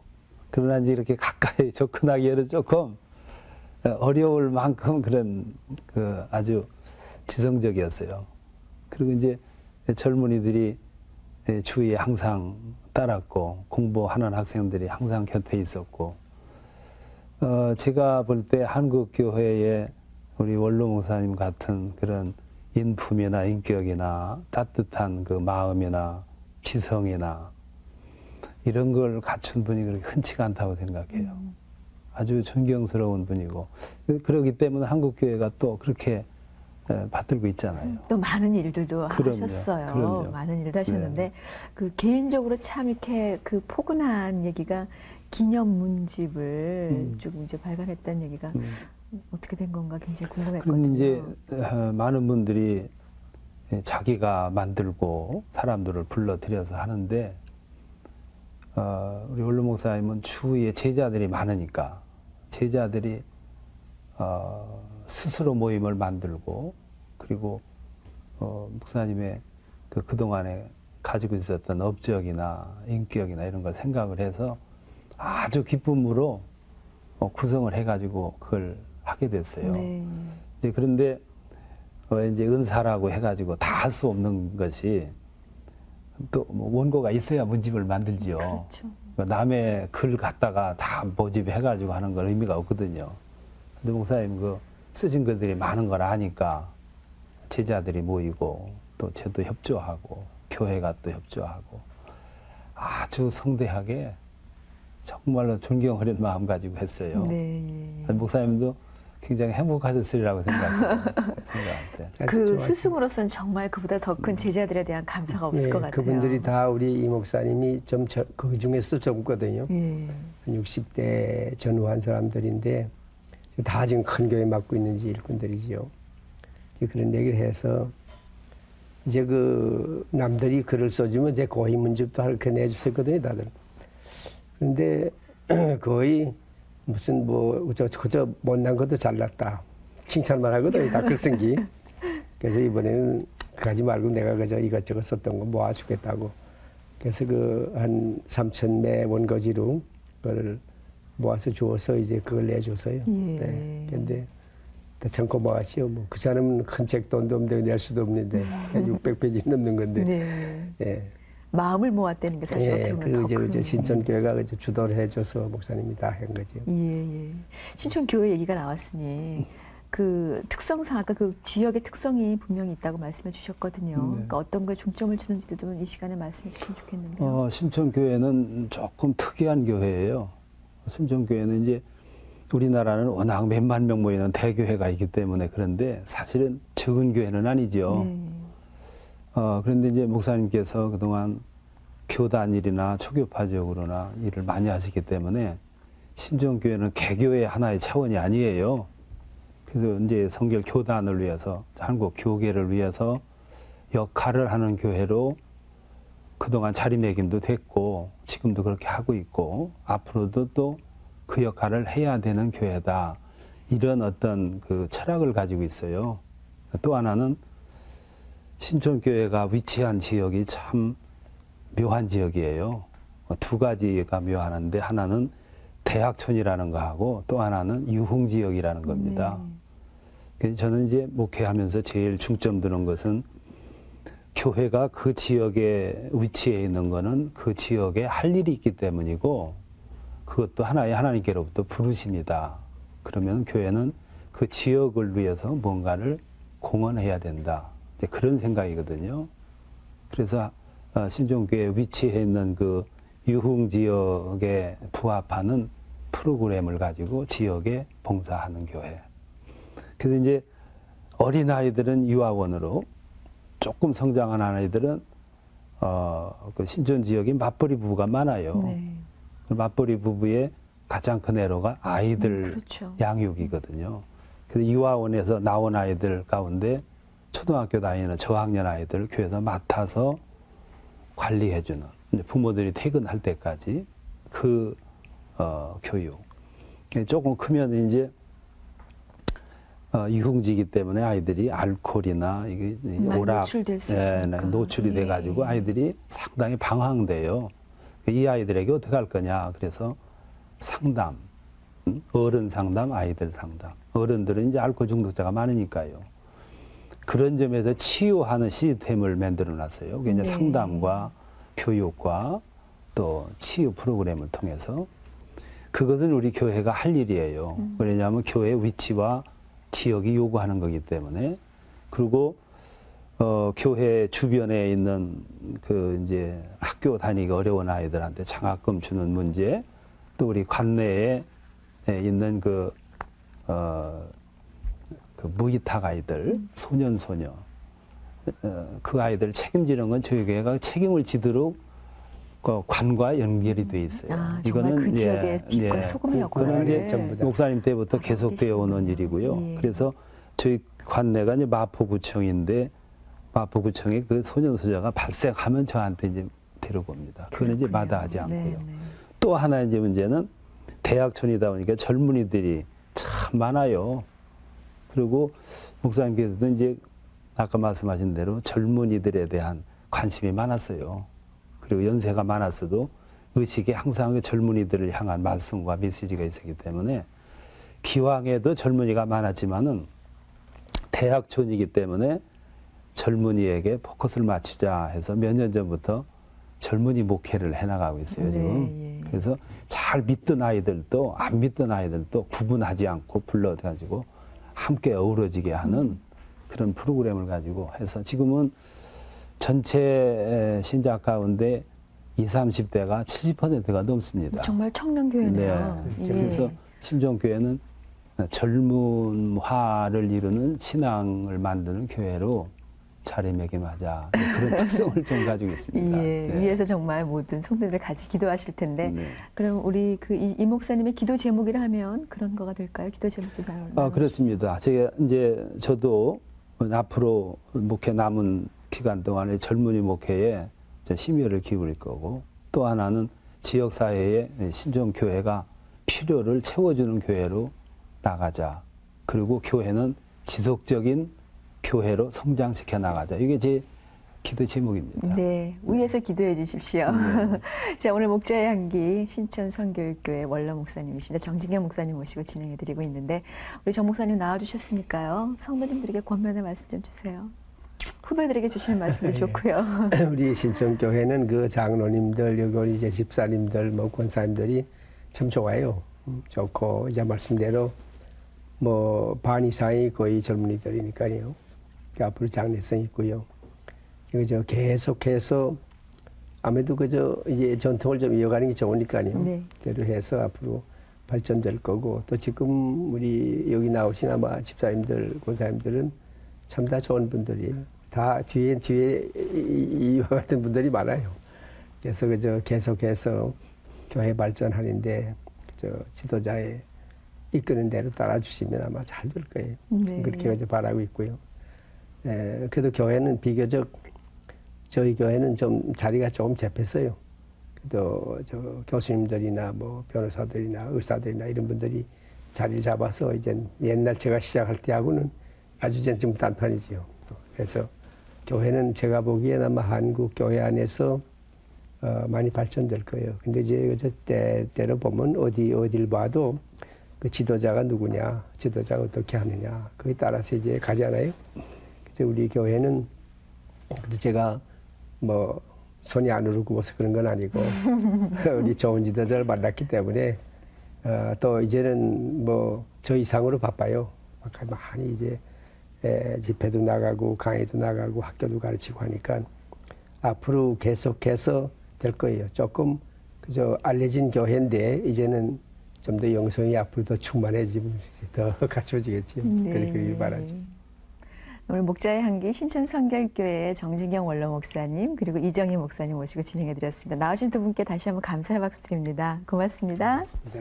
그러나 이제 이렇게 가까이 접근하기에는 조금 어려울 만큼 그런 그 아주 지성적이었어요. 그리고 이제 젊은이들이 주위에 항상 따랐고 공부하는 학생들이 항상 곁에 있었고 제가 볼 때 한국 교회의 우리 원로 목사님 같은 그런 인품이나 인격이나 따뜻한 그 마음이나 지성이나 이런 걸 갖춘 분이 그렇게 흔치가 않다고 생각해요. 아주 존경스러운 분이고 그렇기 때문에 한국 교회가 또 그렇게 받들고 있잖아요. 또 많은 일들도 그럼요. 하셨어요. 그럼요. 많은 일도 하셨는데 그 개인적으로 참 이렇게 그 포근한 얘기가 기념 문집을 조금 이제 발간했다는 얘기가 어떻게 된 건가 굉장히 궁금했거든요. 그럼 이제 많은 분들이 자기가 만들고 사람들을 불러들여서 하는데 우리 원로 목사님은 주위에 제자들이 많으니까 제자들이 스스로 모임을 만들고 그리고 목사님의 그동안에 가지고 있었던 업적이나 인격이나 이런 걸 생각을 해서 아주 기쁨으로 구성을 해가지고 그걸 하게 됐어요. 네. 이제 그런데 이제 은사라고 해가지고 다 할 수 없는 것이 또 뭐 원고가 있어야 문집을 만들지요. 그렇죠. 남의 글 갖다가 다 모집해가지고 하는 건 의미가 없거든요. 근데 목사님 그 쓰신 글들이 많은 걸 아니까 제자들이 모이고 또 저도 협조하고 교회가 또 협조하고 아주 성대하게 정말로 존경하는 마음 가지고 했어요. 네. 목사님도 굉장히 행복하셨으리라고 생각해요. 생각할 때. 그 스승으로서는 정말 그보다 더 큰 제자들에 대한 감사가 없을 것 같아요. 그분들이 다 우리 이 목사님이 좀 그 중에서도 젊거든요. 예. 한 60대 전후한 사람들인데 다 지금 큰 교회 맡고 있는 일꾼들이지요. 이제 그런 얘기를 해서 이제 그 남들이 글을 써주면 이제 고위 문집도 이렇게 내주셨거든요, 다들. 그런데 거의 무슨 뭐 그저 못난 것도 잘났다 칭찬만 하거든요, 다 글쓴기. 그래서 이번에는 그러지 말고 내가 그저 이것저것 썼던 거 모아주겠다고. 그래서 그 한 3,000매 원거지로 그걸 모아서 주어서 이제 그걸 내줘서요. 예. 네. 근데 참 고마웠지요. 뭐 그 사람은 큰 책 돈도 없는데 낼 수도 없는데 600페이지 넘는 건데. 네. 예. 마음을 모았다는 게 사실 어떻게 보면 그리고 더 큰. 이제 신천교회가 그저 주도를 해줘서 목사님이 다 한 거죠. 예, 예. 신촌교회 얘기가 나왔으니 그 특성상 아까 그 지역의 특성이 분명히 있다고 말씀해 주셨거든요. 네. 그러니까 어떤 거에 중점을 주는지도 좀 이 시간에 말씀해 주시면 좋겠는데요. 신천교회는 조금 특이한 교회예요. 신천교회는 이제 우리나라는 워낙 몇만 명 모이는 대교회가 있기 때문에 그런데 사실은 적은 교회는 아니죠. 네. 그런데 이제 목사님께서 그동안 교단 일이나 초교파 지역으로나 일을 많이 하시기 때문에 신천교회는 개교의 하나의 차원이 아니에요. 그래서 이제 성결 교단을 위해서 한국 교계를 위해서 역할을 하는 교회로 그동안 자리매김도 됐고 지금도 그렇게 하고 있고 앞으로도 또 그 역할을 해야 되는 교회다. 이런 어떤 그 철학을 가지고 있어요. 또 하나는 신촌교회가 위치한 지역이 참 묘한 지역이에요. 두 가지가 묘하는데 하나는 대학촌이라는 거하고 또 하나는 유흥지역이라는 겁니다. 그래서 저는 이제 목회하면서 제일 중점 두는 것은 교회가 그 지역에 위치해 있는 거는 그 지역에 할 일이 있기 때문이고 그것도 하나의 하나님께로부터 부르심이다. 그러면 교회는 그 지역을 위해서 뭔가를 공헌해야 된다. 이제 그런 생각이거든요. 그래서 신종교회에 위치해 있는 그 유흥지역에 부합하는 프로그램을 가지고 지역에 봉사하는 교회. 그래서 이제 어린아이들은 유아원으로 조금 성장한 아이들은 그 신촌 지역이 맞벌이 부부가 많아요. 네. 맞벌이 부부의 가장 큰 애로가 아이들 그렇죠. 양육이거든요. 그래서 유아원에서 나온 아이들 가운데 초등학교 다니는 저학년 아이들 교회에서 맡아서 관리해주는 이제 부모들이 퇴근할 때까지 그 교육. 조금 크면 이제 유흥지이기 때문에 아이들이 알코올이나 이게 많이 오락, 노출될 수 있으니까. 노출이 예. 돼가지고 아이들이 상당히 방황돼요. 이 아이들에게 어떻게 할 거냐. 그래서 상담, 어른 상담, 아이들 상담. 어른들은 이제 알코올 중독자가 많으니까요. 그런 점에서 치유하는 시스템을 만들어 놨어요. 그게 이제 네. 상담과 교육과 또 치유 프로그램을 통해서 그것은 우리 교회가 할 일이에요. 왜냐하면 교회의 위치와 지역이 요구하는 거기 때문에. 그리고 교회 주변에 있는 그 이제 학교 다니기 어려운 아이들한테 장학금 주는 문제, 또 우리 관내에 있는 그 무이탁 아이들, 소년 그 아이들 책임지는 건 저희 교회가 책임을 지도록 그 관과 연결이 돼 있어요. 아, 정말 그 지역의 빛과 소금의 역할을 그거는 이제 전부 다. 목사님 때부터 하고 계속되어 오는 계시군요. 일이고요. 예. 그래서 저희 관내가 이제 마포구청인데 마포구청에 그 소년소녀가 발생하면 저한테 이제 데려옵니다. 그건 이제 마다하지 않고요. 네, 네. 또 하나 이제 문제는 대학촌이다 보니까 젊은이들이 참 많아요. 그리고 목사님께서도 이제 아까 말씀하신 대로 젊은이들에 대한 관심이 많았어요. 그리고 연세가 많았어도 의식이 항상 그 젊은이들을 향한 말씀과 메시지가 있었기 때문에 기왕에도 젊은이가 많았지만은 대학촌이기 때문에 젊은이에게 포커스를 맞추자 해서 몇 년 전부터 젊은이 목회를 해나가고 있어요, 지금. 네, 예. 그래서 잘 믿던 아이들도 안 믿던 아이들도 구분하지 않고 불러가지고 함께 어우러지게 하는 그런 프로그램을 가지고 해서 지금은 전체 신자 가운데 20, 30대가 70%가 넘습니다. 정말 청년교회네요. 네. 예. 그래서 심정교회는 젊은화를 이루는 신앙을 만드는 교회로 자리매김하자 그런 특성을 좀 가지고 있습니다. 예, 네. 위에서 정말 모든 성도들을 같이 기도하실 텐데, 네. 그럼 우리 그 이 목사님의 기도 제목이라 하면 그런 거가 될까요? 기도 제목도 그렇습니다. 제가 이제 저도 앞으로 목회 남은 기간 동안에 젊은이 목회에 심혈을 기울일 거고, 또 하나는 지역 사회에 신종 교회가 필요를 채워주는 교회로 나가자. 그리고 교회는 지속적인 교회로 성장시켜 나가자. 이게 제 기도 제목입니다. 네, 위에서 기도해 주십시오. 자, 오늘 목자의 향기 신천 선교교회 원로 목사님이십니다. 정진경 목사님 모시고 진행해 드리고 있는데, 우리 정 목사님 나와 주셨으니까요. 성도님들에게 권면의 말씀 좀 주세요. 후배들에게 주시는 말씀도 좋고요. 우리 신천교회는 그 장로님들, 여기 이제 집사님들, 뭐 권사님들이 참 좋아요. 좋고 이제 말씀대로 뭐 반 이상이 거의 젊은이들이니까요. 앞으로 장래성 있고요. 이거 계속해서 아무래도 그저 이제 전통을 좀 이어가는 게 좋으니까요. 네. 대로 해서 앞으로 발전될 거고, 또 지금 우리 여기 나오신 아마 집사님들, 권사님들은 참 다 좋은 분들이에요. 다 뒤에 이와 같은 분들이 많아요. 그래서 그저 계속해서 교회 발전하는데 저 지도자의 이끄는 대로 따라주시면 아마 잘 될 거예요. 네. 그렇게 이제 바라고 있고요. 그래도 교회는 비교적 저희 교회는 좀 자리가 조금 잡혔어요. 또 저 교수님들이나 뭐 변호사들이나 의사들이나 이런 분들이 자리를 잡아서 이제 옛날 제가 시작할 때하고는 아주 이제 좀 단판이죠. 그래서 교회는 제가 보기에는 아마 한국 교회 안에서 많이 발전될 거예요. 근데 이제 때로 보면 어딜 봐도 그 지도자가 누구냐, 지도자가 어떻게 하느냐, 그에 따라서 이제 가잖아요. 그래서 우리 교회는 제가 뭐 손이 안 오르고 뭐서 그런 건 아니고 우리 좋은 지도자를 만났기 때문에 또 이제는 뭐 저 이상으로 바빠요. 많이 이제 집회도 나가고 강의도 나가고 학교도 가르치고 하니까 앞으로 계속해서 될 거예요. 조금 그저 알려진 교회인데 이제는 좀 더 영성이 앞으로 더 충만해지면 더 갖춰지겠지요. 네. 그렇게 바라죠. 오늘 목자의 향기 신천 선결교회 정진경 원로 목사님 그리고 이정희 목사님 모시고 진행해 드렸습니다. 나오신 두 분께 다시 한번 감사의 박수 드립니다. 고맙습니다. 네.